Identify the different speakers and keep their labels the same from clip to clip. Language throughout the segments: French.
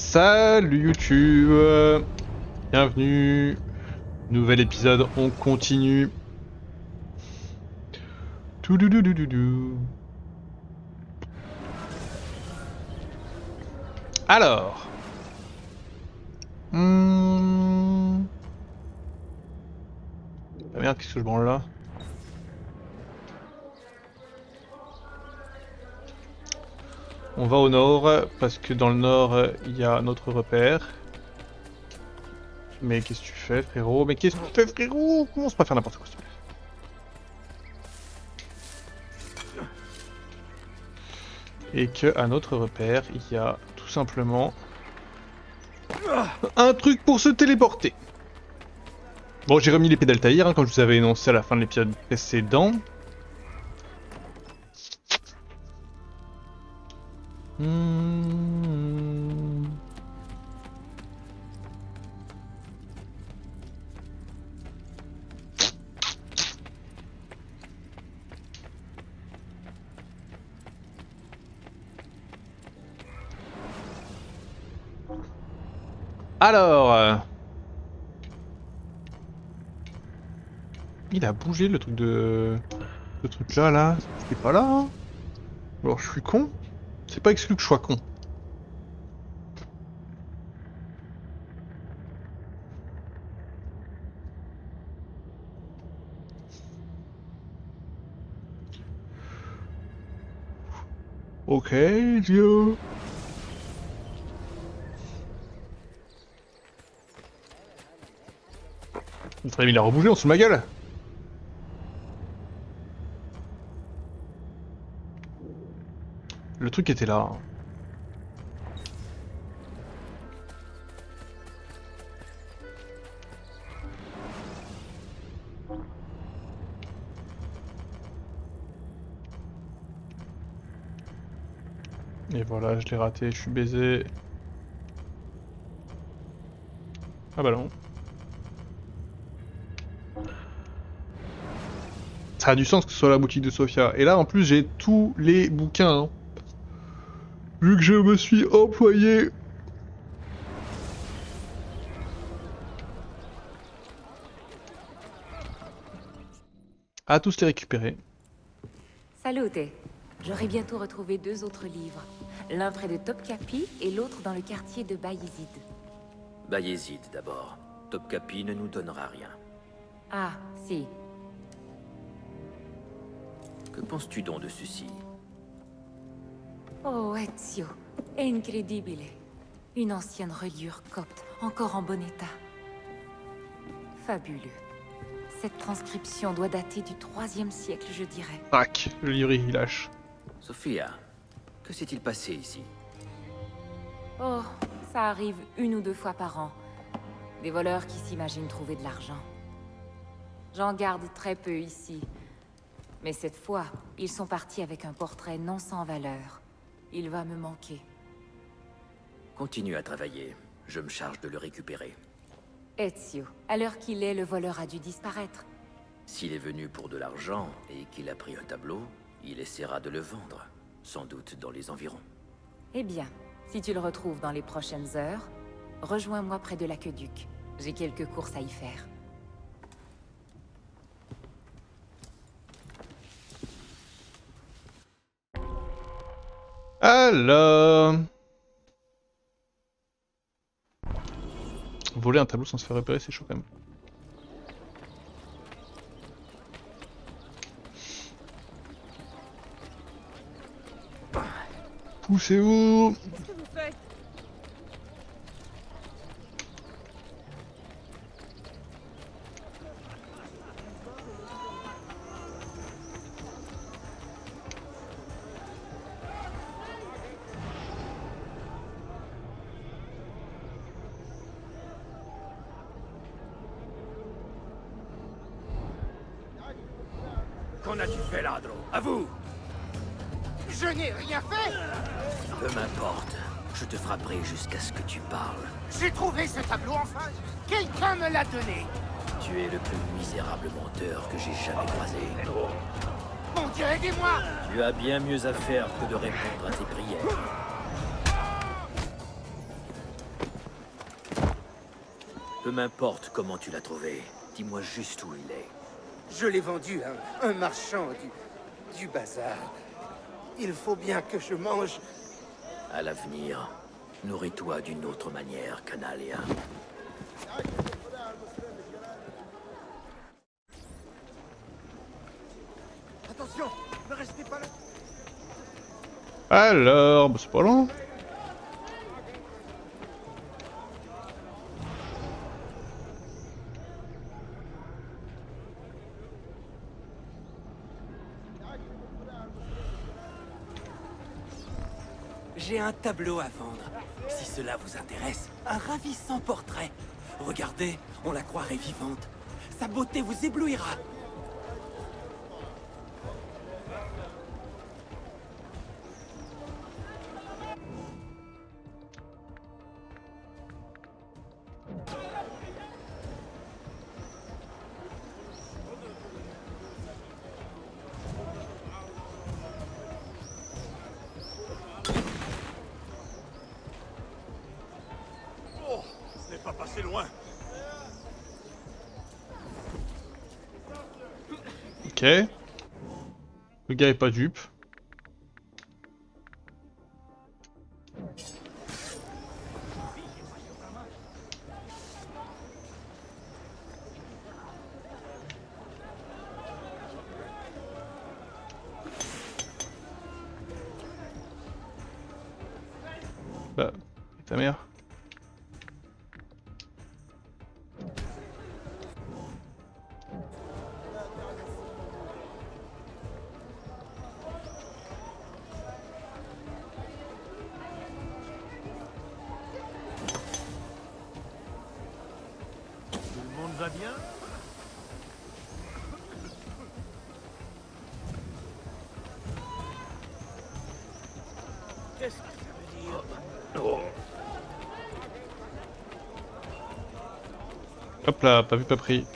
Speaker 1: Salut YouTube, bienvenue, nouvel épisode, on continue. Toudoudoudoudoudou. Alors, ah merde, qu'est-ce que je branle là? On va au nord, parce que dans le nord, il y a notre repère. Mais qu'est-ce que tu fais, frérot? Mais qu'est-ce que tu fais, frérot? Commence pas à faire n'importe quoi, s'il te plaît. Et que à notre repère, il y a tout simplement un truc pour se téléporter. Bon, j'ai remis les pédales taillées, hein, comme je vous avais énoncé à la fin de l'épisode précédent. Alors, il a bougé le truc de... Ce truc là, c'était pas là, hein. Alors je suis con. C'est pas exclu que je sois con. Ok, Dieu. Le frame il a rebougé en dessous de ma gueule. Le truc était là. Et voilà, je l'ai raté, je suis baisé. Ah bah non. Ça a du sens que ce soit la boutique de Sofia. Et là en plus j'ai tous les bouquins. Hein. Vu que je me suis employé. À tous les récupérer.
Speaker 2: Salute. J'aurai bientôt retrouvé 2 autres livres. L'un près de Topkapi et l'autre dans le quartier de Bayezid.
Speaker 3: Bayezid d'abord. Topkapi ne nous donnera rien.
Speaker 2: Ah, si.
Speaker 3: Que penses-tu donc de ceci?
Speaker 2: Oh, Ezio. Incredibile. Une ancienne reliure copte, encore en bon état. Fabuleux. Cette transcription doit dater du 3e siècle, je dirais.
Speaker 1: Tac, le livre il lâche.
Speaker 3: Sophia, que s'est-il passé ici?
Speaker 2: Oh, ça arrive 1 ou 2 fois par an. Des voleurs qui s'imaginent trouver de l'argent. J'en garde très peu ici. Mais cette fois, ils sont partis avec un portrait non sans valeur. Il va me manquer.
Speaker 3: Continue à travailler. Je me charge de le récupérer.
Speaker 2: Ezio, à l'heure qu'il est, le voleur a dû disparaître.
Speaker 3: S'il est venu pour de l'argent et qu'il a pris un tableau, il essaiera de le vendre. Sans doute dans les environs.
Speaker 2: Eh bien, si tu le retrouves dans les prochaines heures, rejoins-moi près de l'aqueduc. J'ai quelques courses à y faire.
Speaker 1: Alors... Voler un tableau sans se faire repérer, c'est chaud quand même. Poussez-vous!
Speaker 4: Qu'est-ce que vous faites?
Speaker 5: Qu'en as-tu fait, ladro? À vous!
Speaker 4: Je n'ai rien fait.
Speaker 3: Peu m'importe. Je te frapperai jusqu'à ce que tu parles.
Speaker 4: J'ai trouvé ce tableau enfin. Quelqu'un me l'a donné.
Speaker 3: Tu es le plus misérable menteur que j'ai jamais croisé.
Speaker 4: Mon Dieu, aidez-moi.
Speaker 3: Tu as bien mieux à faire que de répondre à tes prières. Peu m'importe comment tu l'as trouvé. Dis-moi juste où il est.
Speaker 4: Je l'ai vendu à un marchand du bazar. Il faut bien que je mange.
Speaker 3: À l'avenir, nourris-toi d'une autre manière, Canalia.
Speaker 4: Attention, ne restez pas là.
Speaker 1: Alors, bah, c'est pas long.
Speaker 6: J'ai un tableau à vendre. Si cela vous intéresse, un ravissant portrait. Regardez, on la croirait vivante. Sa beauté vous éblouira.
Speaker 5: Oh, ce n'est pas passé loin.
Speaker 1: Ok. Le gars est pas dupe. Bah, et ta mère.
Speaker 5: Tout le monde va bien? Qu'est-ce que ça veut dire?
Speaker 1: Hop là, pas vu, pas pris.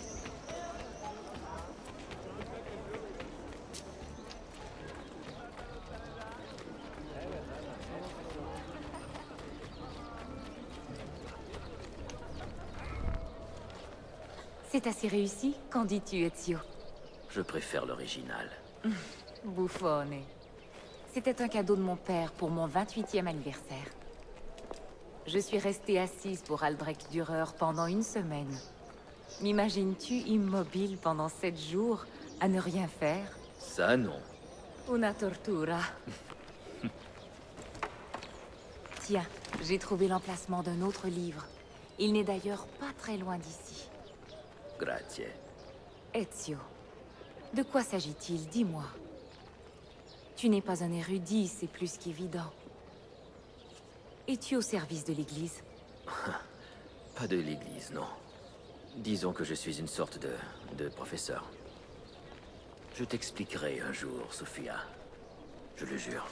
Speaker 2: C'est assez réussi, qu'en dis-tu, Ezio?
Speaker 3: Je préfère l'original.
Speaker 2: Bouffone. C'était un cadeau de mon père pour mon 28e anniversaire. Je suis restée assise pour Albrecht Dürer pendant une semaine. M'imagines-tu immobile pendant 7 jours, à ne rien faire?
Speaker 3: Ça, non.
Speaker 2: Una tortura. Tiens, j'ai trouvé l'emplacement d'un autre livre. Il n'est d'ailleurs pas très loin d'ici.
Speaker 3: Grazie.
Speaker 2: Ezio, de quoi s'agit-il? Dis-moi. Tu n'es pas un érudit, c'est plus qu'évident. Es-tu au service de l'Église?
Speaker 3: Pas de l'église, non. Disons que je suis une sorte de professeur. Je t'expliquerai un jour, Sophia. Je le jure.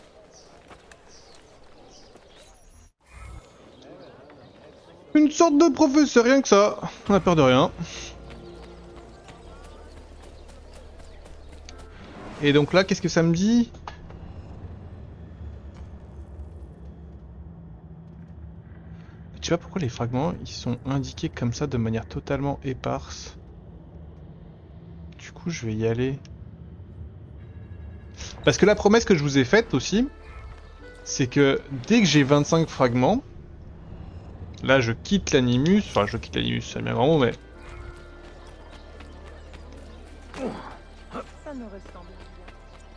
Speaker 1: Une sorte de professeur, rien que ça. On a peur de rien. Et donc là, qu'est-ce que ça me dit? Je sais pas pourquoi les fragments, ils sont indiqués comme ça de manière totalement éparse. Du coup, je vais y aller. Parce que la promesse que je vous ai faite aussi, c'est que dès que j'ai 25 fragments, là je quitte l'animus, enfin je quitte l'animus, c'est un bien grand mot, mais...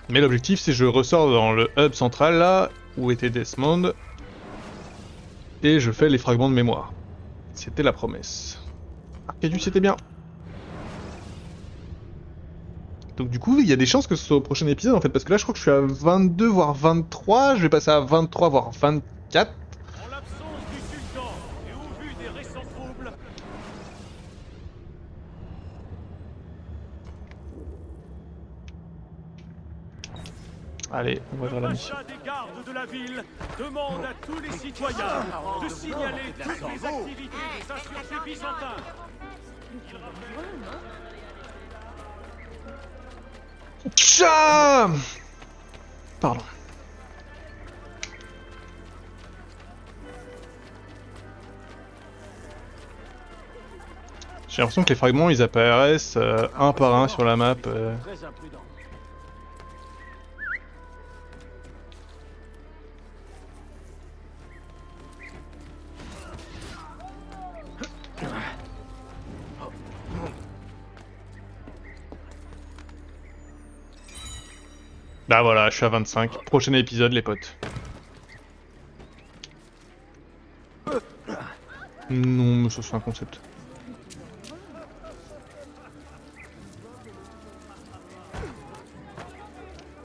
Speaker 1: Mais l'objectif c'est que je ressors dans le hub central là, où était Desmond, et je fais les fragments de mémoire. C'était la promesse. Arcadius, c'était bien. Donc du coup, il y a des chances que ce soit au prochain épisode en fait, parce que là je crois que je suis à 22 voire 23, je vais passer à 23 voire 24.
Speaker 5: En l'absence du sultan et au vu des récents troubles,
Speaker 1: Allez, on va
Speaker 5: le
Speaker 1: voir la mission.
Speaker 5: pacha des gardes de la ville demande à tous les citoyens de signaler toutes les activités des insurgés byzantins.
Speaker 1: Tcha! Pardon. J'ai l'impression que les fragments ils apparaissent un par un sur la map.
Speaker 5: Très imprudent.
Speaker 1: Bah voilà, je suis à 25. Prochain épisode, les potes. Non, mais ça c'est un concept.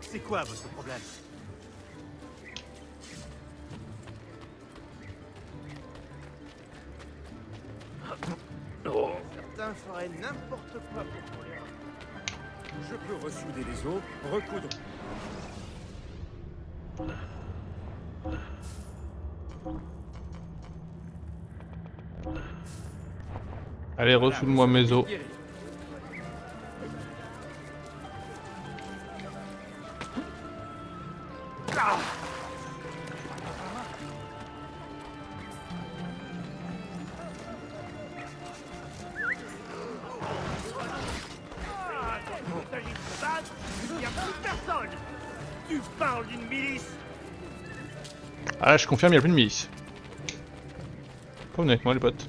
Speaker 5: C'est quoi votre problème?
Speaker 4: Certains feraient n'importe quoi pour courir.
Speaker 5: Je peux ressouder les os, recoudre.
Speaker 1: Allez, ressoude-moi mes os.
Speaker 5: Tu parles d'une milice?
Speaker 1: Ah là, je confirme, il n'y a plus de milice. Pas venez avec moi, les potes.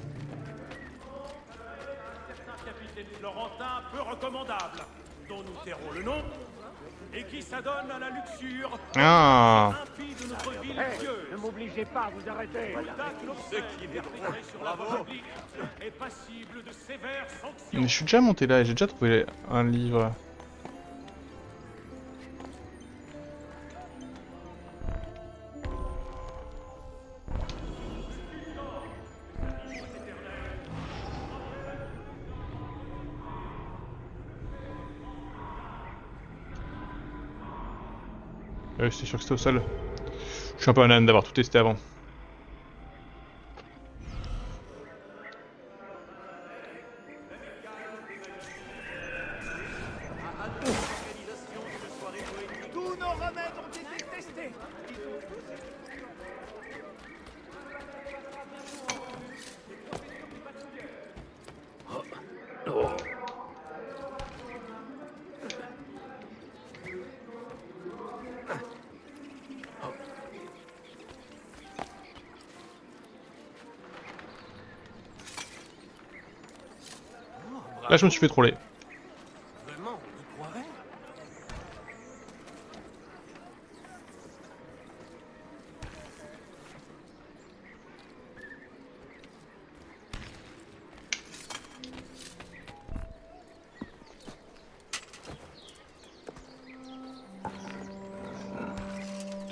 Speaker 5: Certain capitaine florentin peu recommandable, dont nous tairons le nom, et qui s'adonne à la luxure
Speaker 1: Ah,
Speaker 5: impie de notre ville pieuse. Ne m'obligez pas à vous arrêter. Ce qui est perpétré sur la voie publique est passible de sévères sanctions.
Speaker 1: mais je suis déjà monté là et j'ai déjà trouvé un livre. C'est sûr que c'était au sol. Je suis un peu un âne d'avoir tout testé avant.
Speaker 5: Tous nos remèdes ont été testés.
Speaker 1: Là, je me suis fait troller.
Speaker 6: Vraiment, on y croirait?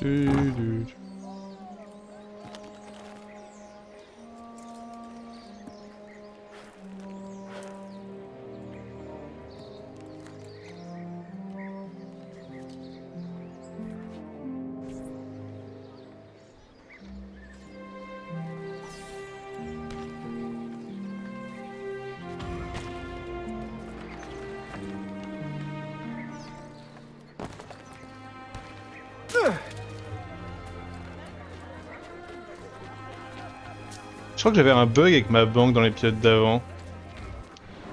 Speaker 1: Du. Je crois que j'avais un bug avec ma banque dans l'épisode d'avant.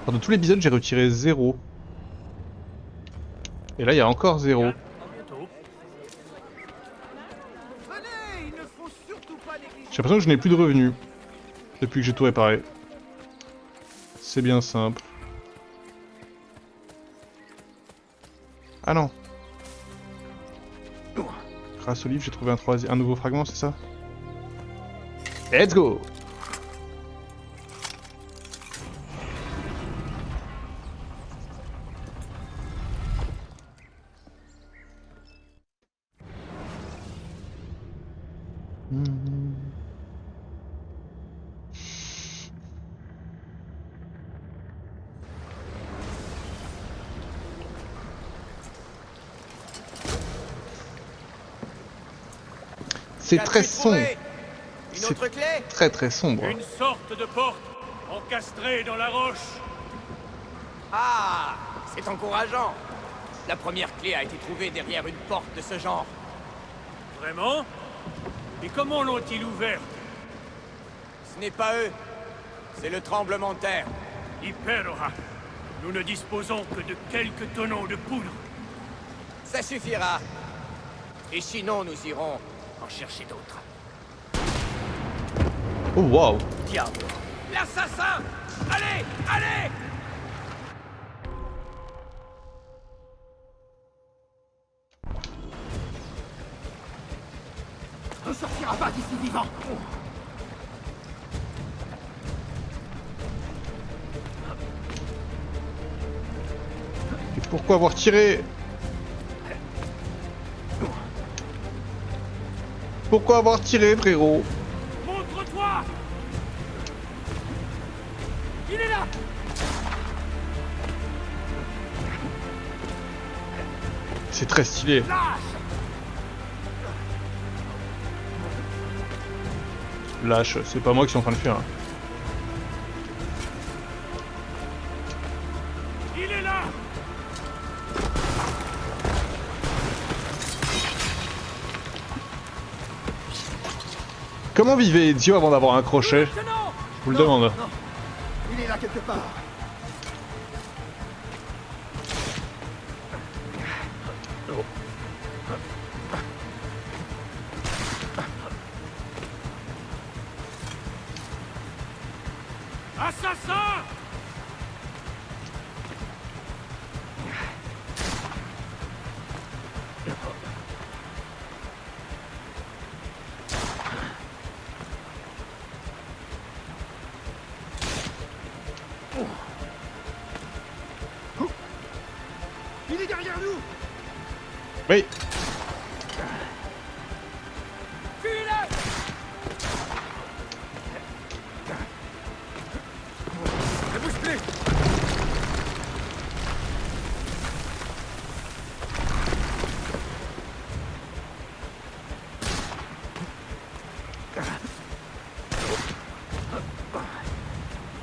Speaker 1: Dans tout l'épisode, j'ai retiré 0. Et là, il y a encore 0.
Speaker 5: À bientôt.
Speaker 4: Venez, il ne faut surtout pas négliger.
Speaker 1: J'ai l'impression que je n'ai plus de revenus depuis que j'ai tout réparé. C'est bien simple. Ah non. Grâce au livre, j'ai trouvé un nouveau fragment, c'est ça? Let's go! C'est très sombre.
Speaker 4: Une autre clé?
Speaker 1: Très très sombre.
Speaker 5: Une sorte de porte encastrée dans la roche.
Speaker 6: Ah, c'est encourageant. La première clé a été trouvée derrière une porte de ce genre.
Speaker 5: Vraiment? Et comment l'ont-ils ouverte?
Speaker 6: Ce n'est pas eux, c'est le tremblement de terre.
Speaker 5: Hyperoha, nous ne disposons que de quelques tonneaux de poudre.
Speaker 6: Ça suffira. Et sinon, nous irons en chercher d'autres.
Speaker 1: Oh waouh!
Speaker 6: Diable! L'assassin! Allez! Allez!
Speaker 5: Ne sortira pas d'ici vivant.
Speaker 1: Et pourquoi avoir tiré? Pourquoi avoir tiré, frérot?
Speaker 5: Montre-toi! Il est là!
Speaker 1: C'est très stylé.
Speaker 5: Lâche!
Speaker 1: Lâche, c'est pas moi qui suis en train de faire.
Speaker 5: Il est là!
Speaker 1: Comment vivait Ezio avant d'avoir un crochet? Je vous le demande.
Speaker 5: Il est là quelque part. Assassin! Il est derrière nous!
Speaker 1: Oui.
Speaker 5: Fuis-le! Ne bouge plus!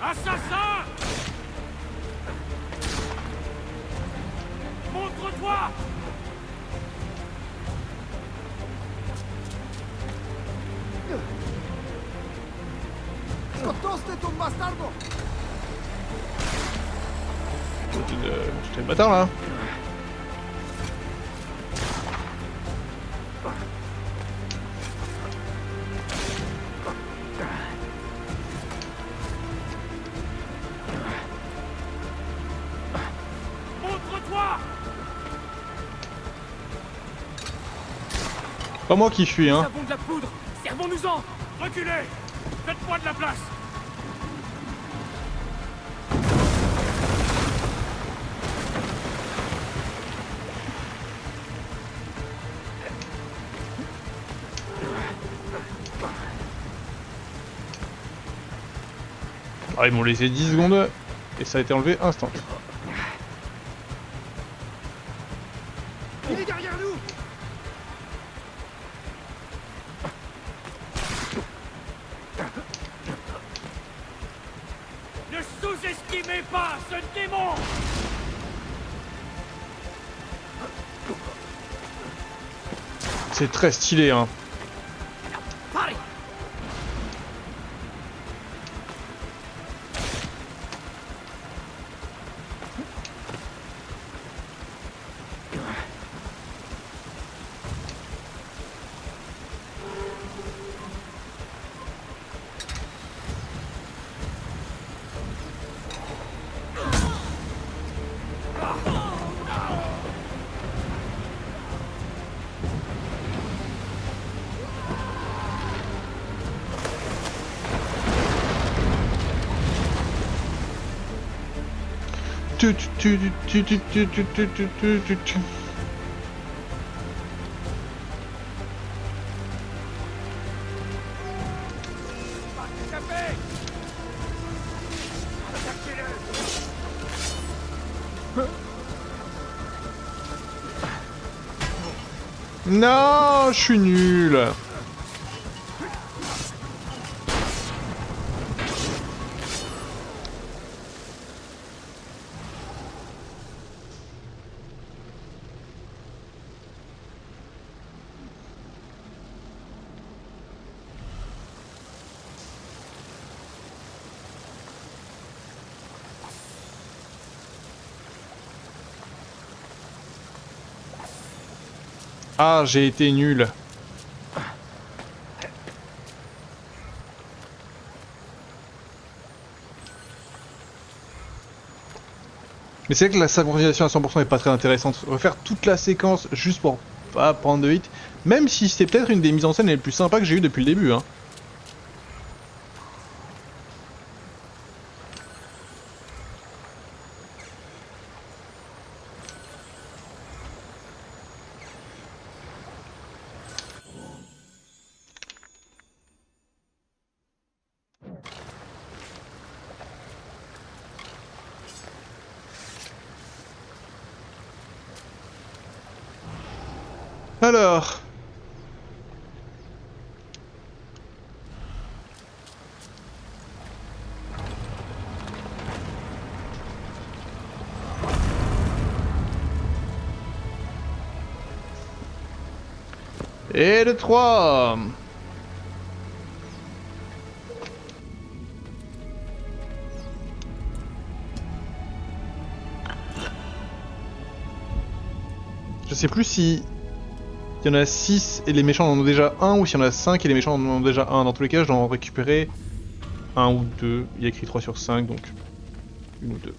Speaker 5: Assassin! Montre-toi!
Speaker 1: J'étais le bâtard là.
Speaker 5: Montre-toi!
Speaker 1: Pas moi qui fuis,
Speaker 5: Nous
Speaker 1: hein.
Speaker 5: avons de la poudre! Servons-nous-en! Reculez! Faites-moi de la place!
Speaker 1: Ah, ils m'ont laissé 10 secondes et ça a été enlevé instant.
Speaker 5: Il est derrière nous! Ne sous-estimez pas ce démon!
Speaker 1: C'est très stylé, hein.
Speaker 5: Paris! Échappez!
Speaker 1: Non, je suis nul. Ah, j'ai été nul. Mais c'est vrai que la synchronisation à 100% est pas très intéressante. Refaire toute la séquence juste pour pas prendre de hit, même si c'est peut-être une des mises en scène les plus sympas que j'ai eues depuis le début. Hein. Alors... Et le 3. Je sais plus si il y en a 6 et les méchants en ont déjà un, ou s'il y en a 5 et les méchants en ont déjà un. Dans tous les cas, je dois en récupérer un ou deux. Il y a écrit 3 sur 5, donc une ou deux.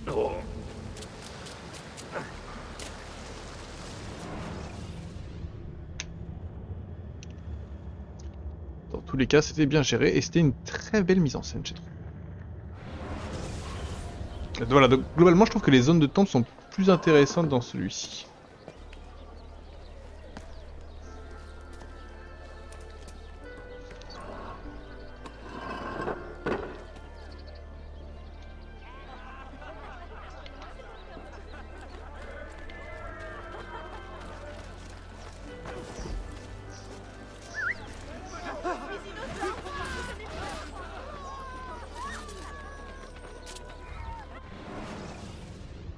Speaker 1: Dans tous les cas, c'était bien géré et c'était une très belle mise en scène, j'ai trouvé. Voilà, donc globalement, je trouve que les zones de tente sont plus intéressantes dans celui-ci.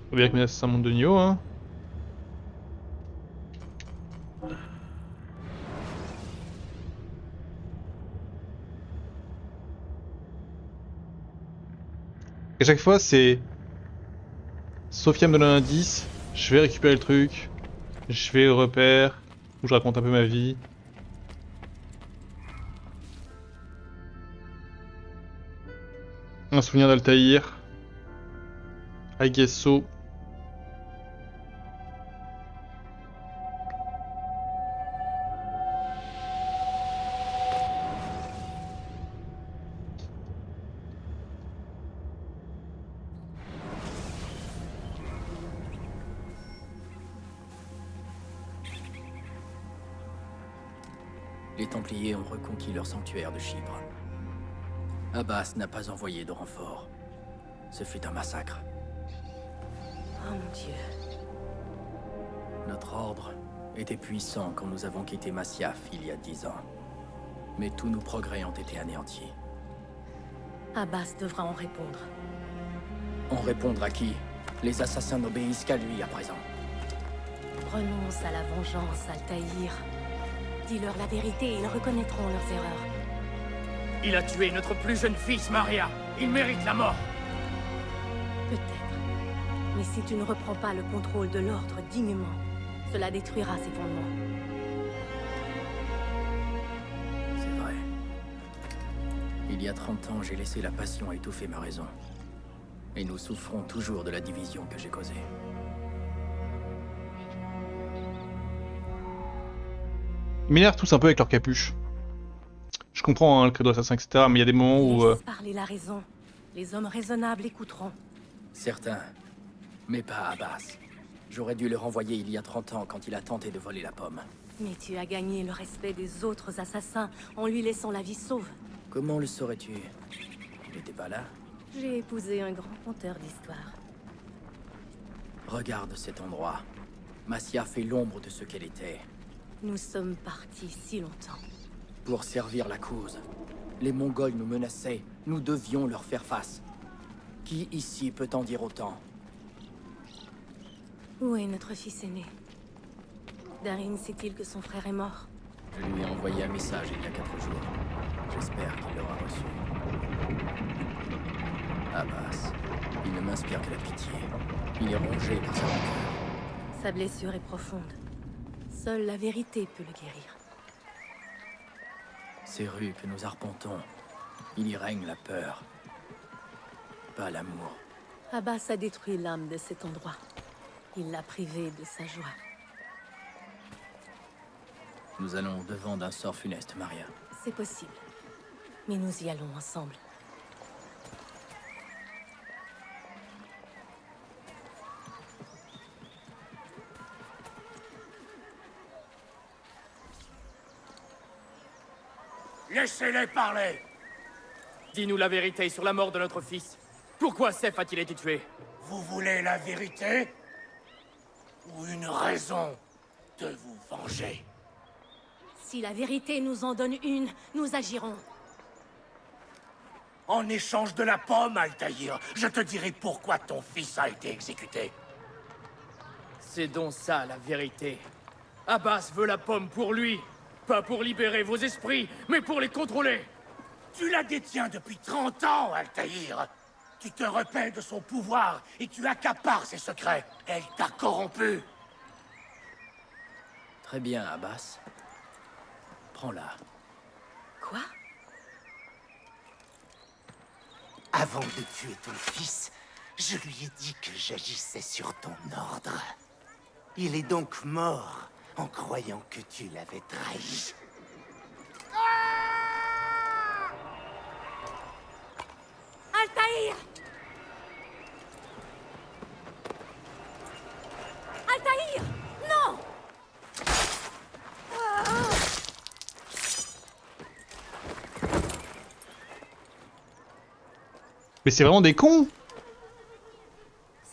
Speaker 1: Faut bien que c'est un monde de Nioh, hein. Et chaque fois, c'est... Sophia me donne un indice, je vais récupérer le truc, je vais au repère, où je raconte un peu ma vie. Un souvenir d'Altaïr. I guess so.
Speaker 6: Les Templiers ont reconquis leur sanctuaire de Chypre. Abbas n'a pas envoyé de renfort. Ce fut un massacre.
Speaker 2: Oh mon Dieu.
Speaker 6: Notre ordre était puissant quand nous avons quitté Masyaf il y a 10 ans. Mais tous nos progrès ont été anéantis.
Speaker 7: Abbas devra en répondre.
Speaker 6: En répondre à qui? Les assassins n'obéissent qu'à lui à présent.
Speaker 7: Renonce à la vengeance, Altaïr. Dis-leur la vérité et ils reconnaîtront leurs erreurs.
Speaker 5: Il a tué notre plus jeune fils, Maria. Il mérite la mort.
Speaker 7: Peut-être. Mais si tu ne reprends pas le contrôle de l'ordre dignement, cela détruira ses fondements.
Speaker 6: C'est vrai. Il y a 30 ans, j'ai laissé la passion étouffer ma raison. Et nous souffrons toujours de la division que j'ai causée.
Speaker 1: Ils m'énervent tous un peu avec leur capuche. Je comprends hein, le credo assassin, etc. Mais il y a des moments où...
Speaker 7: Laisse parler la raison. Les hommes raisonnables écouteront.
Speaker 6: Certains, mais pas Abbas. J'aurais dû le renvoyer il y a 30 ans quand il a tenté de voler la pomme.
Speaker 7: Mais tu as gagné le respect des autres assassins en lui laissant la vie sauve.
Speaker 6: Comment le saurais-tu? Il n'était pas là?
Speaker 7: J'ai épousé un grand conteur d'histoires.
Speaker 6: Regarde cet endroit. Masyaf fait l'ombre de ce qu'elle était.
Speaker 7: Nous sommes partis si longtemps.
Speaker 6: Pour servir la cause. Les Mongols nous menaçaient. Nous devions leur faire face. Qui ici peut en dire autant?
Speaker 7: Où est notre fils aîné? Darin sait-il que son frère est mort?
Speaker 6: Je lui ai envoyé un message il y a 4 jours. J'espère qu'il l'aura reçu. Abbas, il ne m'inspire que la pitié. Il est rongé par sa rancœur.
Speaker 7: Sa blessure est profonde. Seule la vérité peut le guérir.
Speaker 6: Ces rues que nous arpentons, il y règne la peur, pas l'amour.
Speaker 7: Abbas a détruit l'âme de cet endroit. Il l'a privé de sa joie.
Speaker 6: Nous allons au-devant d'un sort funeste, Maria.
Speaker 7: C'est possible. Mais nous y allons ensemble.
Speaker 5: Laissez-les parler!
Speaker 8: Dis-nous la vérité sur la mort de notre fils. Pourquoi Seth a-t-il été tué?
Speaker 5: Vous voulez la vérité? Ou une raison de vous venger?
Speaker 7: Si la vérité nous en donne une, nous agirons.
Speaker 5: En échange de la pomme, Altaïr, je te dirai pourquoi ton fils a été exécuté.
Speaker 8: C'est donc ça la vérité. Abbas veut la pomme pour lui. Pas pour libérer vos esprits, mais pour les contrôler.
Speaker 5: Tu la détiens depuis 30 ans, Altaïr. Tu te repais de son pouvoir et tu accapares ses secrets. Elle t'a corrompu.
Speaker 6: Très bien, Abbas. Prends-la.
Speaker 7: Quoi?
Speaker 4: Avant de tuer ton fils, je lui ai dit que j'agissais sur ton ordre. Il est donc mort en croyant que tu l'avais trahi.
Speaker 7: Altaïr! Altaïr! Non!
Speaker 1: Mais c'est vraiment des cons!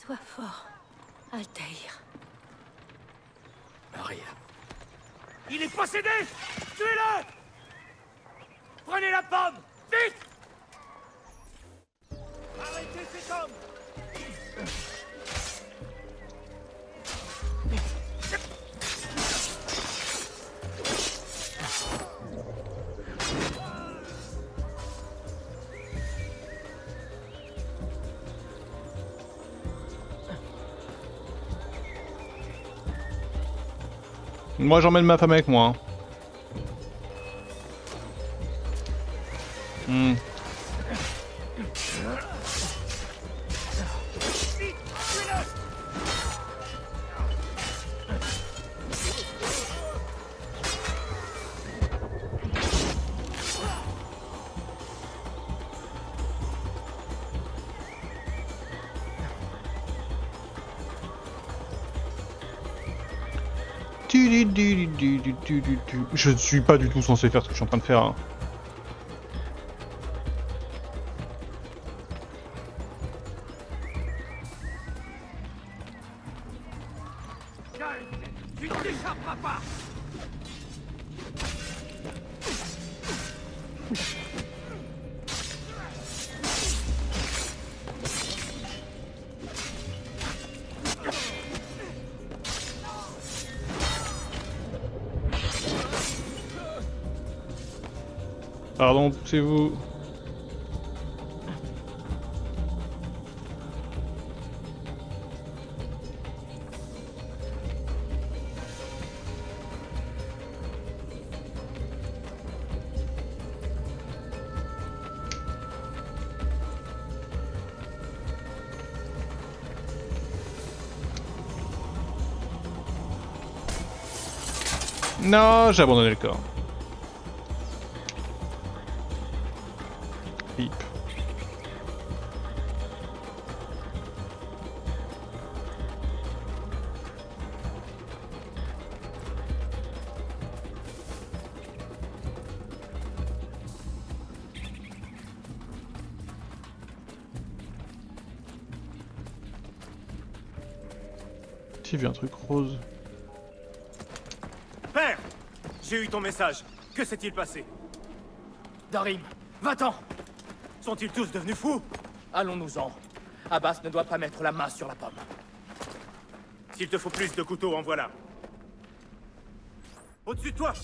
Speaker 7: Sois fort, Altaïr.
Speaker 6: Maria.
Speaker 5: Il est possédé! Tuez-le! Prenez la pomme! Vite! Arrêtez cet homme!
Speaker 1: Moi j'emmène ma femme avec moi. Hmm. Je ne suis pas du tout censé faire ce que je suis en train de faire. Hein.
Speaker 5: Tu ne t'échapperas pas!
Speaker 1: Pardon, poussez-vous. Non, j'ai abandonné le corps. Pipe. J'ai vu un truc rose.
Speaker 5: Père! J'ai eu ton message. Que s'est-il passé?
Speaker 8: Darim, va-t'en!
Speaker 5: Sont-ils tous devenus fous?
Speaker 8: Allons-nous-en. Abbas ne doit pas mettre la main sur la pomme.
Speaker 5: S'il te faut plus de couteaux, en voilà. Au-dessus de toi!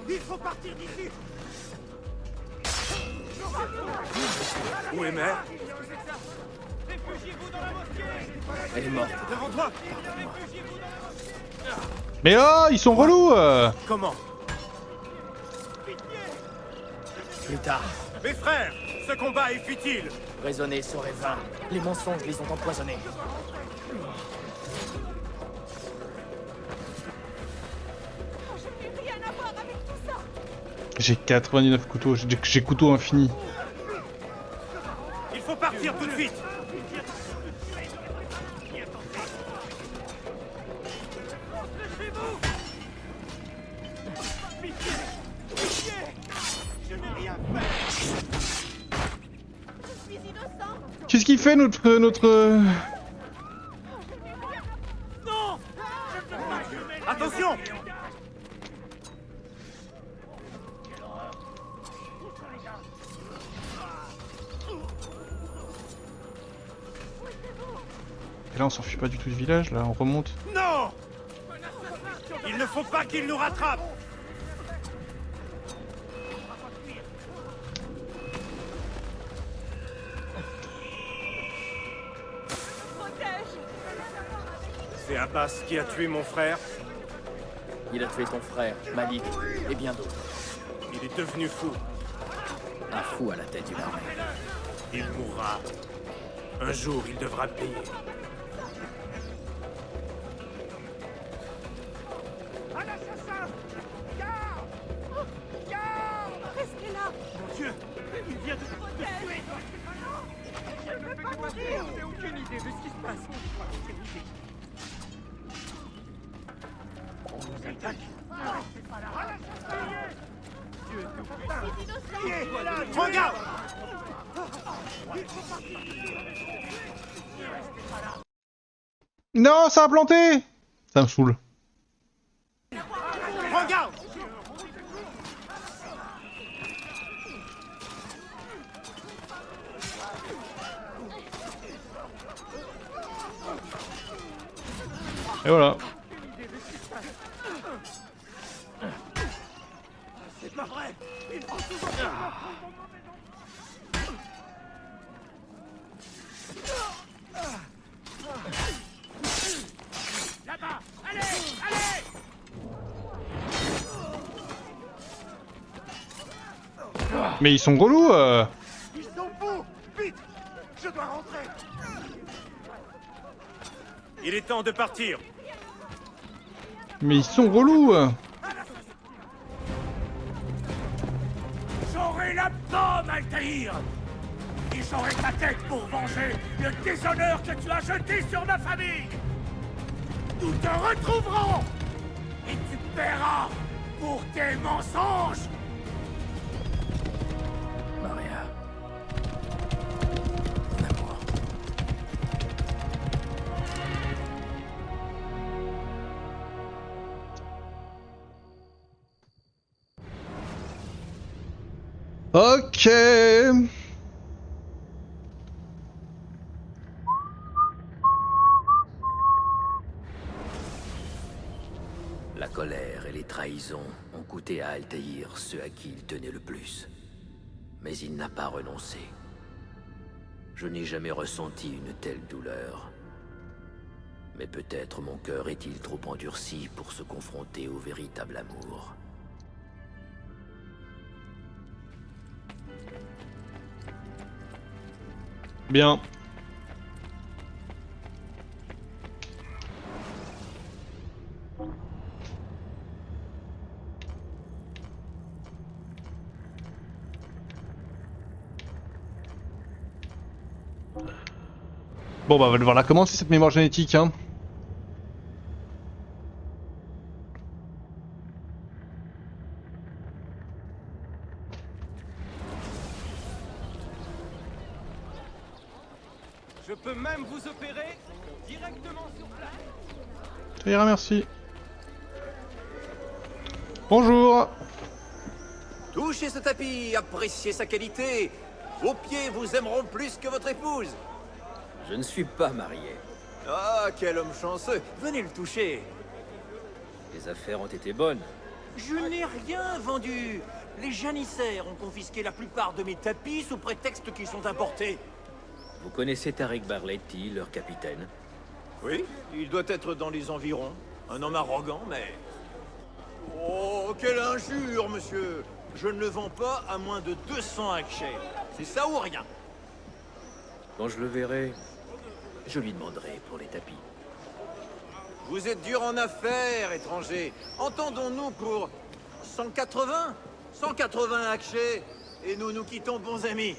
Speaker 5: Il faut partir d'ici!
Speaker 6: Où est Mère?
Speaker 8: Elle est morte.
Speaker 6: Devant toi.
Speaker 1: Mais oh, ils sont relous
Speaker 6: Comment?
Speaker 8: Plus tard.
Speaker 6: Mes frères, ce combat est futile.
Speaker 8: Raisonner serait vain. Les mensonges les ont empoisonnés.
Speaker 1: J'ai 99 couteaux, j'ai couteau infini.
Speaker 6: Il faut partir tout de suite.
Speaker 1: Qu'est-ce qu'il fait notre...
Speaker 6: Attention!
Speaker 1: Et là on s'enfuit pas du tout du village, là on remonte.
Speaker 6: Non! Il ne faut pas qu'il nous rattrape! C'est Abbas qui a tué mon frère.
Speaker 8: Il a tué ton frère, Malik, et bien d'autres.
Speaker 6: Il est devenu fou.
Speaker 8: Un fou à la tête d'une armée.
Speaker 6: Il mourra. Un jour, il devra payer.
Speaker 5: Un assassin! Garde! Garde!
Speaker 7: Restez là.
Speaker 5: Mon Dieu! Il vient de te tuer! Je ne peux pas mourir! Je n'ai aucune idée de ce qui se passe. Aucune idée. On nous attaque? Restez pas là! Un assassin! Dieu nous
Speaker 6: Regarde!
Speaker 1: Non, ça a planté. Ça me saoule.
Speaker 6: Regarde!
Speaker 1: Et voilà.
Speaker 5: C'est pas vrai! Il faut toujours... Là-bas! Allez! Allez!
Speaker 1: Mais ils sont relous
Speaker 5: Ils sont fous! Vite! Je dois rentrer!
Speaker 6: Il est temps de partir.
Speaker 1: Mais ils sont relous
Speaker 5: J'aurai l'abdomen, Altaïr! Et j'aurai ta tête pour venger le déshonneur que tu as jeté sur ma famille! Nous te retrouverons! Et tu paieras pour tes mensonges!
Speaker 8: Maria. Mon amour.
Speaker 1: Ok.
Speaker 3: La colère et les trahisons ont coûté à Altaïr ceux à qui il tenait le plus. Mais il n'a pas renoncé. Je n'ai jamais ressenti une telle douleur. Mais peut-être mon cœur est-il trop endurci pour se confronter au véritable amour.
Speaker 1: Bien. Bon bah on va devoir la commencer cette mémoire génétique hein.
Speaker 6: Je peux même vous opérer directement sur place.
Speaker 1: Ça ira, merci. Bonjour.
Speaker 9: Touchez ce tapis, appréciez sa qualité. Vos pieds vous aimeront plus que votre épouse.
Speaker 3: Je ne suis pas marié.
Speaker 9: Ah, quel homme chanceux. Venez le toucher.
Speaker 3: Les affaires ont été bonnes.
Speaker 9: Je n'ai rien vendu. Les janissaires ont confisqué la plupart de mes tapis sous prétexte qu'ils sont importés.
Speaker 3: Vous connaissez Tariq Barleti, leur capitaine?
Speaker 9: Oui, il doit être dans les environs. Un homme arrogant, mais... Oh, quelle injure, monsieur! Je ne le vends pas à moins de 200 akshés. C'est ça ou rien?
Speaker 3: Quand je le verrai, je lui demanderai pour les tapis.
Speaker 9: Vous êtes dur en affaires, étranger. Entendons-nous pour 180? 180 akshés, et nous nous quittons bons amis.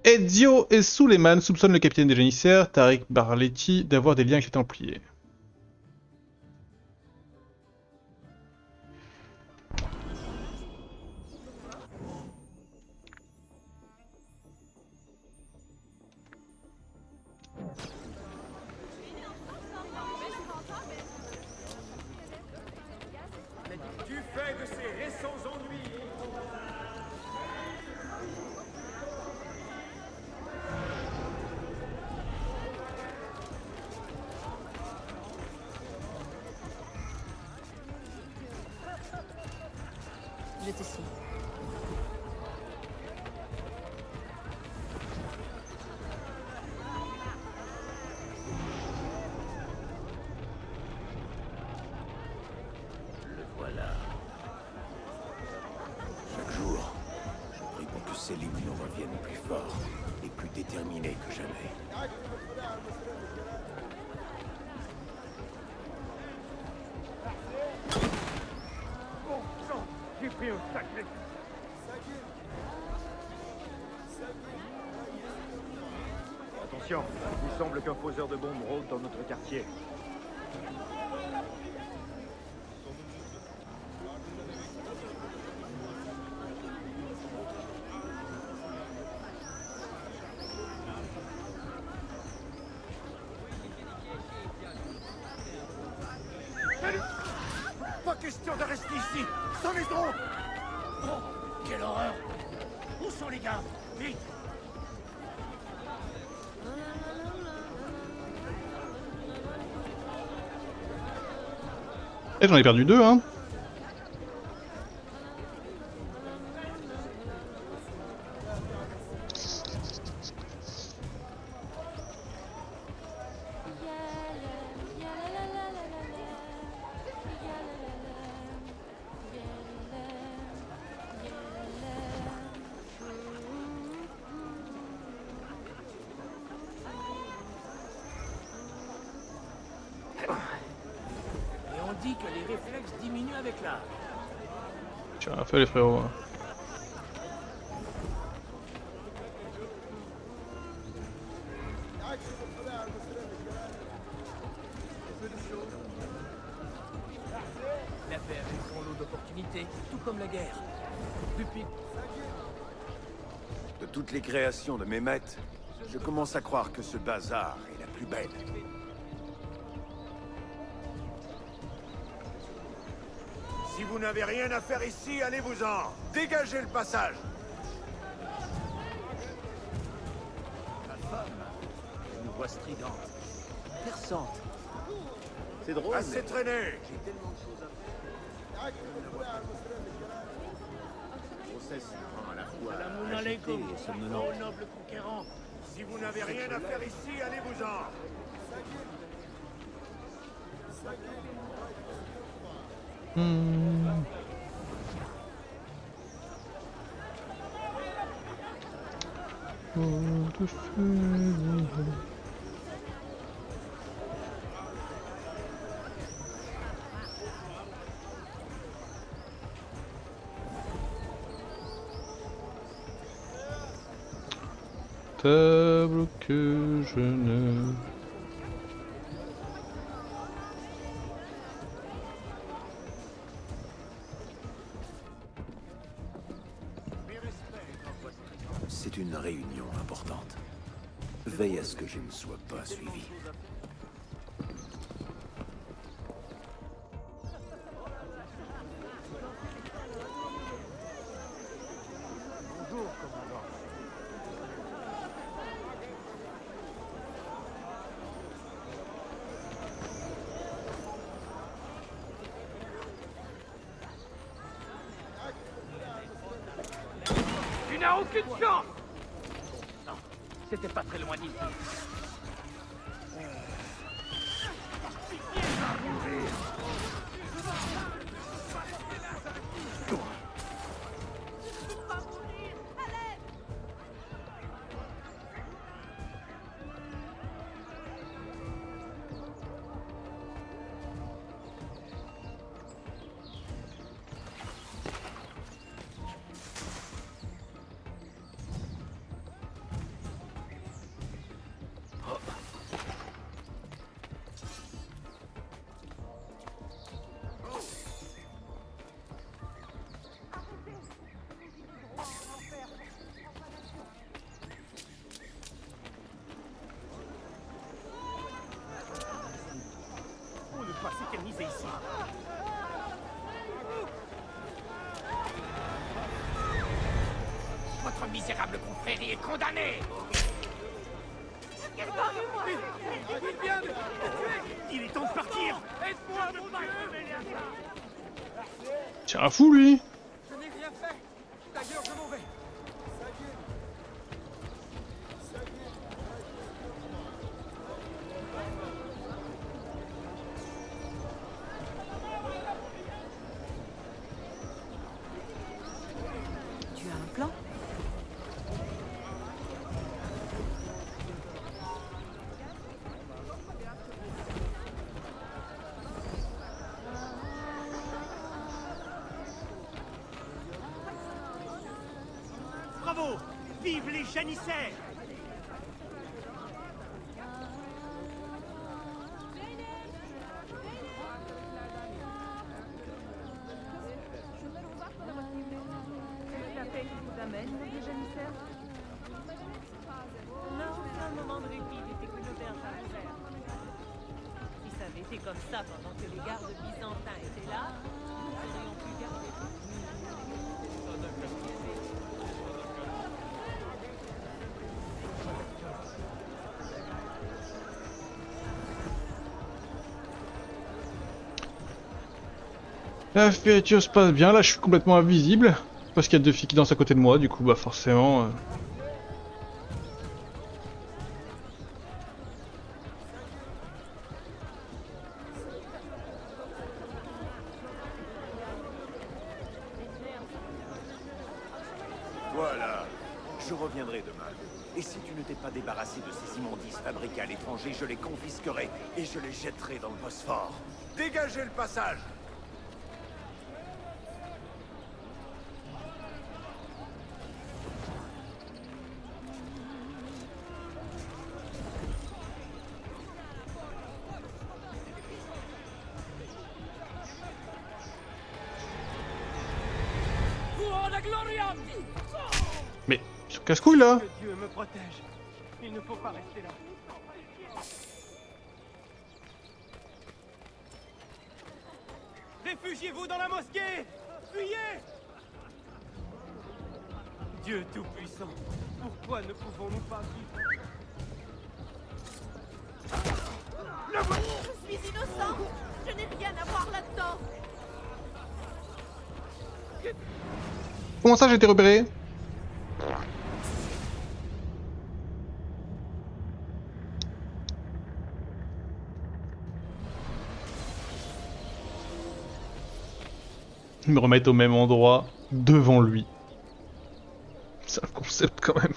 Speaker 1: Ezio et Suleiman soupçonnent le capitaine des janissaires, Tariq Barleti, d'avoir des liens avec les Templiers.
Speaker 5: Du fait de ces récents ennuis,
Speaker 7: Je te suis.
Speaker 3: Le voilà.
Speaker 6: Chaque jour, je prie pour que Selim nous revienne plus fort et plus déterminé que jamais.
Speaker 5: bon sang, j'ai pris un sacré...
Speaker 10: Attention, il semble qu'un poseur de bombes rôde dans notre quartier.
Speaker 5: Pas question de rester ici, sans les drones. Oh, quelle horreur! Où sont les gars? Vite!
Speaker 1: Et j'en ai perdu deux, hein.
Speaker 5: Et on dit que les réflexes diminuent avec l'âge.
Speaker 1: Tu as fait les frérots. Hein.
Speaker 6: La paix a un grand lot d'opportunités, tout comme la guerre. Depuis...
Speaker 10: De toutes les créations de Mehmet, je commence à croire que ce bazar est la plus belle.
Speaker 5: Si vous n'avez rien à faire ici, allez-vous-en. Dégagez le passage.
Speaker 6: Une voix stridente, perçante.
Speaker 10: C'est drôle,
Speaker 5: Assez traîné.
Speaker 6: Salam alaikum,
Speaker 5: Ô noble conquérant. Si vous n'avez rien à faire ici, allez-vous-en.
Speaker 1: Table que je ne...
Speaker 6: C'est une réunion importante. Veille à ce que je ne sois pas suivi.
Speaker 5: aucune chance. Non, c'était pas très loin d'ici. On ne pas s'éterniser ici. Votre misérable confrérie est condamnée. Il est temps de partir. Aide-moi, mon Dieu, Méliasa.
Speaker 1: Tiens, un fou lui.
Speaker 5: Je n'ai rien fait. D'ailleurs, je m'en vais.
Speaker 2: Tu as un plan?
Speaker 5: Bravo! Vive les janissaires!
Speaker 7: Non, c'est un moment de répit des technoberges à faire. Si ça avait été comme ça pendant que les gardes byzantins étaient là, nous aurions pu garder.
Speaker 1: La filature se passe bien, là je suis complètement invisible. Parce qu'il y a deux filles qui dansent à côté de moi, du coup bah forcément...
Speaker 10: Voilà. Je reviendrai demain. Et si tu ne t'es pas débarrassé de ces immondices fabriqués à l'étranger, je les confisquerai et je les jetterai dans le Bosphore. Dégagez le passage!
Speaker 1: Mais, sur casse-couille là!
Speaker 5: Que Dieu me protège. Il ne faut pas rester là. Réfugiez-vous dans la mosquée! Fuyez! Dieu Tout-Puissant, pourquoi ne pouvons-nous pas vivre?
Speaker 7: Je suis innocent. Je n'ai rien à voir là-dedans.
Speaker 1: Comment ça j'ai été repéré? Ils me remettent au même endroit, devant lui. C'est un concept quand même.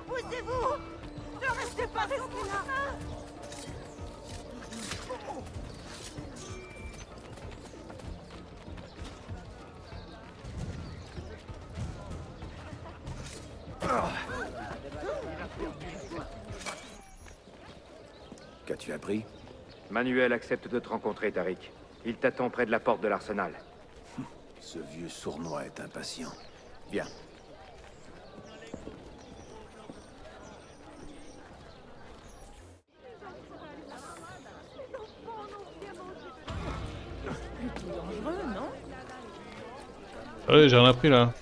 Speaker 7: Poussez-vous! Ne restez pas restés là!
Speaker 10: Qu'as-tu appris?
Speaker 11: Manuel accepte de te rencontrer, Tariq. Il t'attend près de la porte de l'arsenal.
Speaker 10: Ce vieux sournois est impatient. Viens.
Speaker 7: tout dangereux, non?
Speaker 1: Ouais, j'ai rien appris là.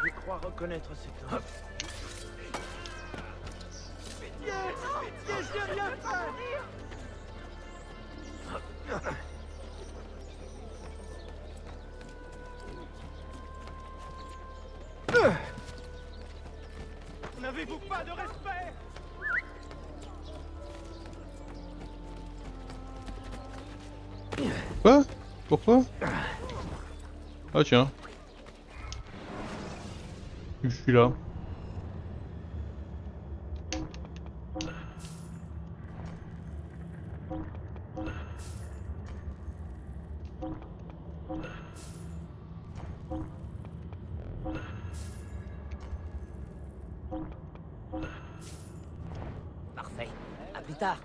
Speaker 10: Je crois reconnaître cet homme.
Speaker 5: J'ai rien fait! N'avez-vous pas de respect?
Speaker 1: Quoi? Pourquoi? Ah tiens. Je suis là.
Speaker 12: Parfait. À plus tard.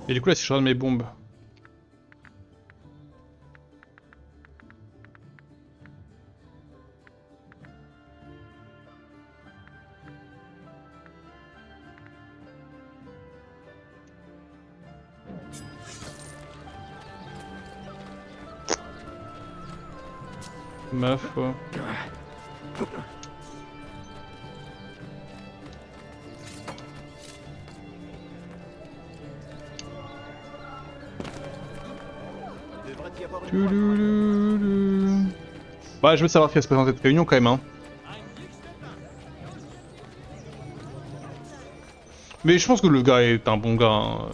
Speaker 1: Et du coup là si je regarde mes bombes. Ma foi. Bah je veux savoir qui va se présenter cette réunion quand même hein. Mais je pense que le gars est un bon gars hein.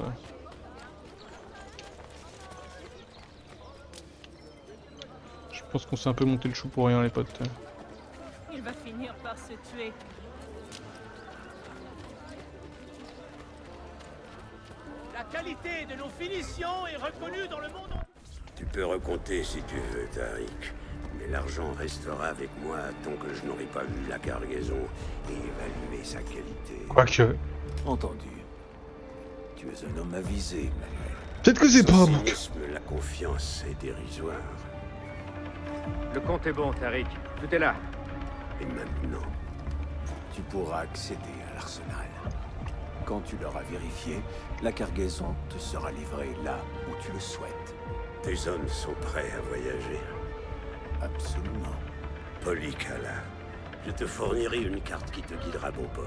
Speaker 1: Je pense qu'on s'est un peu monté le chou pour rien les potes.
Speaker 7: Il va finir par se tuer.
Speaker 5: La qualité de nos finitions est reconnue dans le monde entier.
Speaker 13: Tu peux recompter si tu veux, Tariq. Mais l'argent restera avec moi tant que je n'aurai pas vu la cargaison et évalué sa qualité.
Speaker 1: Quoique.
Speaker 10: Entendu. Tu es un homme avisé, Manuel.
Speaker 1: Peut-être que c'est pas bon.
Speaker 13: Cynisme, la confiance est dérisoire.
Speaker 11: Le compte est bon, Tariq. Tout est là.
Speaker 13: Et maintenant,
Speaker 10: Tu pourras accéder à l'arsenal. Quand tu l'auras vérifié, la cargaison te sera livrée là où tu le souhaites.
Speaker 13: tes hommes sont prêts à voyager.
Speaker 10: Absolument.
Speaker 13: Polycala, je te fournirai une carte qui te guidera à bon port.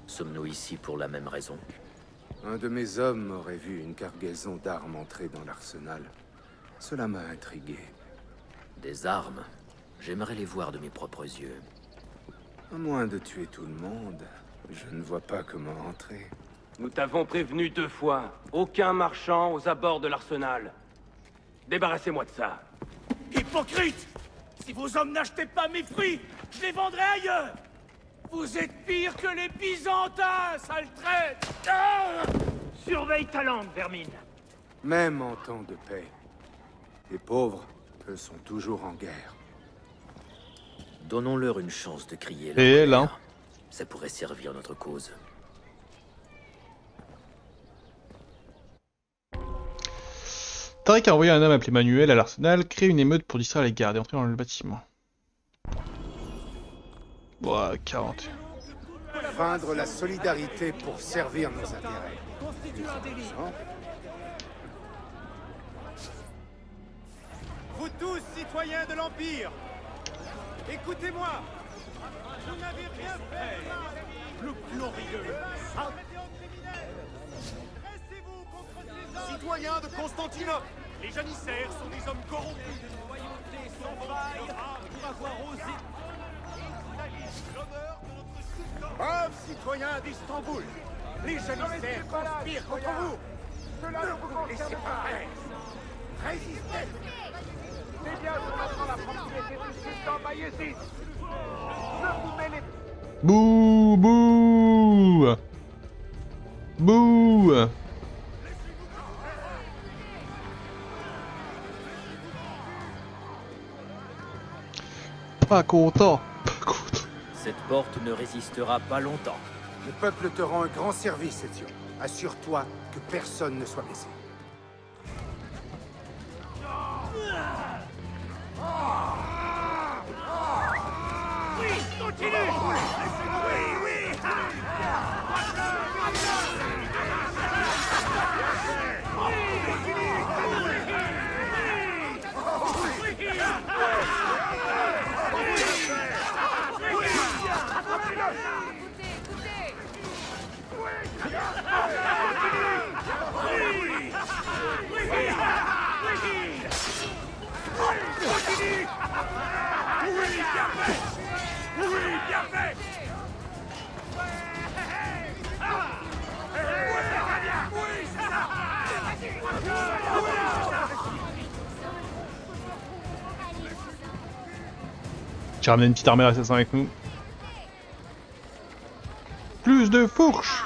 Speaker 3: Sommes-nous ici pour la même raison?
Speaker 14: Un de mes hommes aurait vu une cargaison d'armes entrer dans l'arsenal. Cela m'a intrigué.
Speaker 3: Des armes? J'aimerais les voir de mes propres yeux.
Speaker 14: À moins de tuer tout le monde, je ne vois pas comment entrer.
Speaker 15: Nous t'avons prévenu 2 fois. Aucun marchand aux abords de l'arsenal. Débarrassez-moi de ça.
Speaker 5: Hypocrite! Si vos hommes n'achetaient pas mes fruits, je les vendrais ailleurs! Vous êtes pire que les Byzantins, sale traître! Ah!
Speaker 10: Surveille ta langue, vermine.
Speaker 14: Même en temps de paix, les pauvres, eux, sont toujours en guerre.
Speaker 3: Donnons-leur une chance de crier.
Speaker 1: Et elle, hein.
Speaker 3: Ça pourrait servir notre cause.
Speaker 1: Tariq a envoyé un homme appelé Manuel à l'arsenal, créer une émeute pour distraire les gardes et entrer dans le bâtiment. Ouah, 40.
Speaker 14: Feindre la solidarité pour servir nos intérêts.
Speaker 5: Vous tous, citoyens de l'Empire, écoutez-moi! Vous n'avez rien fait! Le glorieux! Dressez-vous contre ces hommes! Citoyens de Constantinople, les janissaires sont des hommes corrompus. Loyauté sans faille pour avoir osé. L'honneur de notre sultan. Braves citoyens d'Istanbul, les janissaires conspirent contre vous. Cela ne vous concerne pas. Résistez. C'est bien de maintenant la propriété du sultan Bayezid. Je vous mets les...
Speaker 1: Bouh, bouh, bouh. Pas content.
Speaker 3: Cette porte ne résistera pas longtemps.
Speaker 14: Le peuple te rend un grand service, Ezio. Assure-toi que personne ne soit blessé.
Speaker 5: Oui, continue. Oui, oui.
Speaker 1: J'ai ramené une petite armée assassin avec nous. Plus de fourches.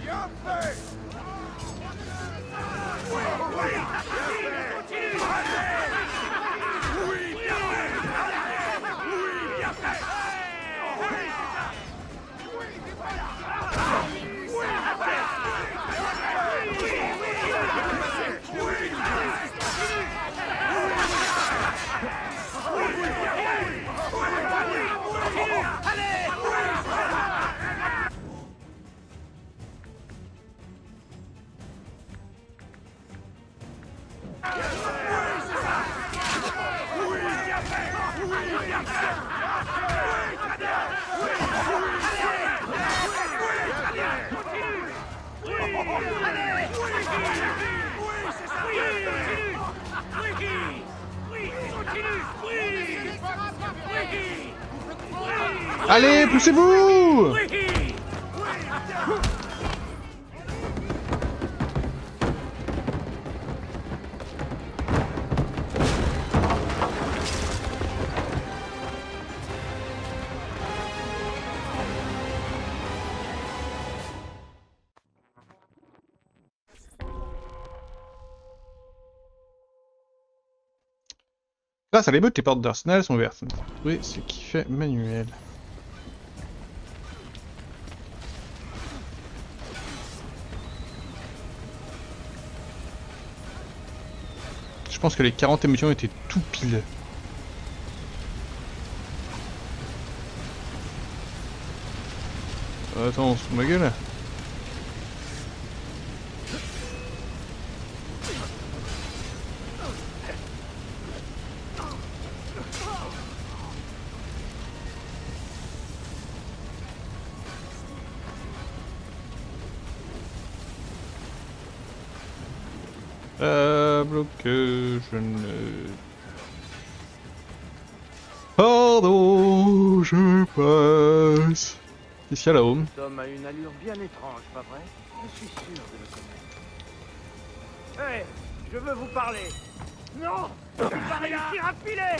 Speaker 5: Bien fait.
Speaker 1: Allez, poussez-vous! Grâce à l'émeute, les portes d'Arsenal sont ouvertes. Oui, ce qui fait manuel. Je pense que les 40 émotions étaient tout pile. Attends, sous ma gueule. Bloqué, je ne... Pardon, je passe. Qu'est-ce qu'il y a là-haut?
Speaker 10: Cet homme a une allure bien étrange, pas vrai? Je suis sûr de le connaître. Hé, je veux vous parler. Non, tu vas réussir à filer.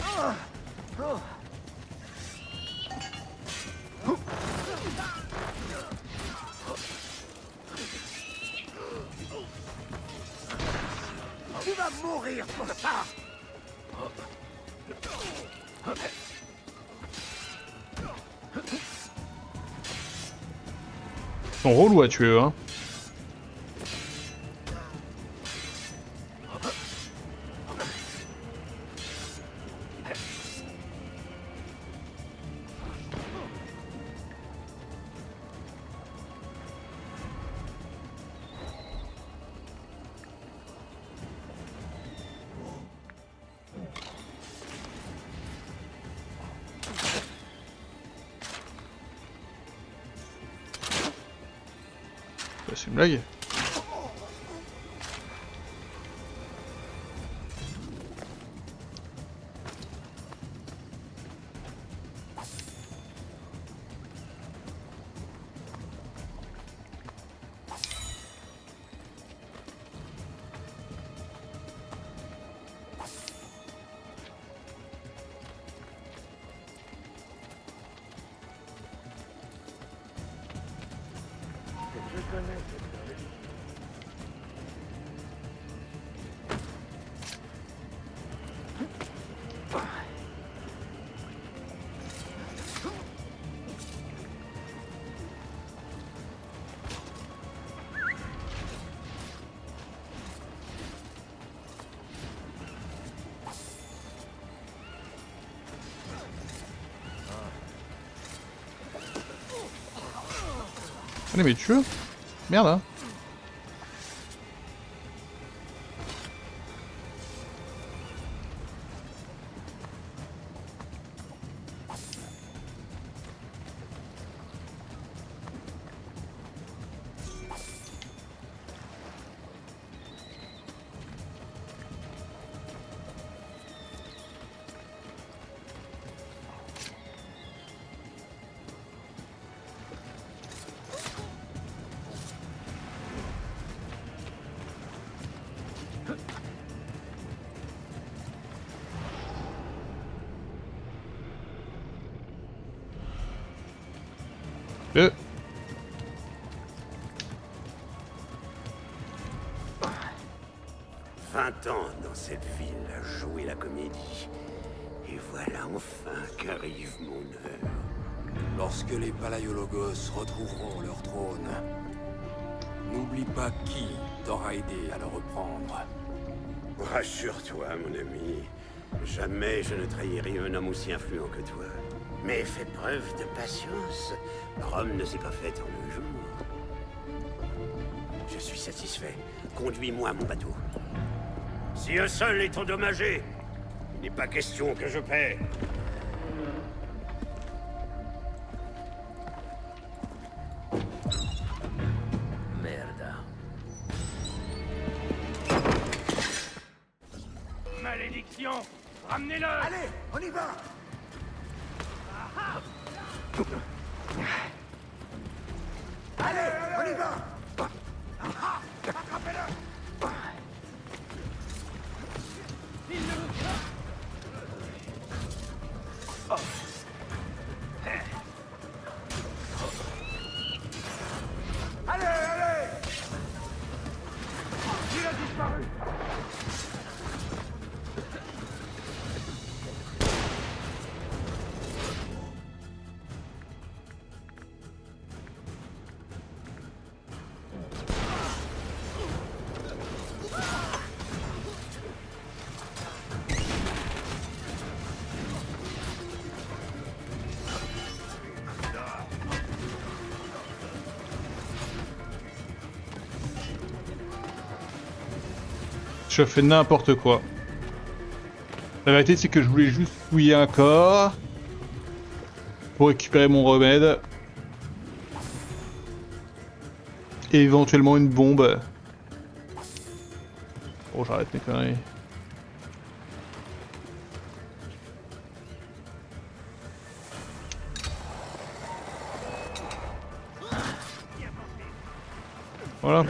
Speaker 5: Tu vas mourir pour ça.
Speaker 1: Son rôle à tuer, hein. C'est une blague. Allez, mais tu veux? Merde, hein. Euh.
Speaker 13: 20 ans dans cette ville à jouer la comédie. Et voilà enfin qu'arrive mon heure.
Speaker 6: Lorsque les Palaiologos retrouveront leur trône, n'oublie pas qui t'aura aidé à le reprendre.
Speaker 13: Rassure-toi, mon ami. Jamais je ne trahirai un homme aussi influent que toi. Mais fais preuve de patience. Rome ne s'est pas faite en un jour. Je suis satisfait. Conduis-moi à mon bateau. Si un seul est endommagé, il n'est pas question que je paie.
Speaker 3: Merde.
Speaker 5: Malédiction! Ramenez-le! Allez, on y va! Allez, on y va! Attrapez-le! Allez, allez! Il a disparu!
Speaker 1: Je fais n'importe quoi. La vérité, c'est que je voulais juste fouiller un corps pour récupérer mon remède et éventuellement une bombe. Bon, j'arrête mes conneries. Voilà.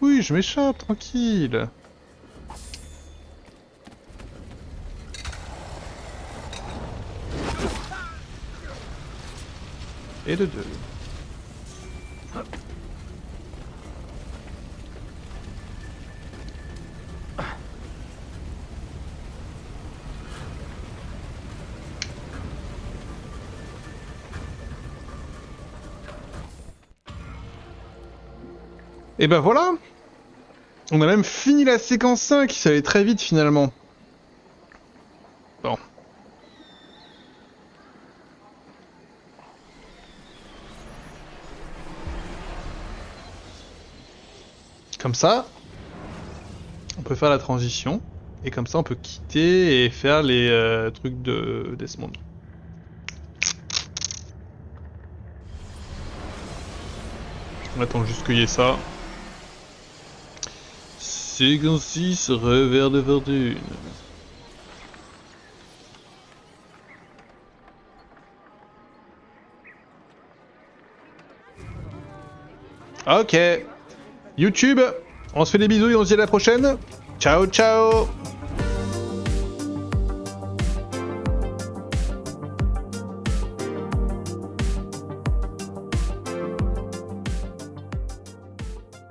Speaker 1: Oui, je m'échappe, tranquille. Et de deux. Et ben voilà. On a même fini la séquence 5, ça allait très vite finalement. Bon. Comme ça, on peut faire la transition. Et comme ça, on peut quitter et faire les trucs de Desmond. On attend juste qu'il y ait ça. Séquence 6, revers de fortune. Ok. YouTube, on se fait des bisous et on se dit à la prochaine. Ciao, ciao.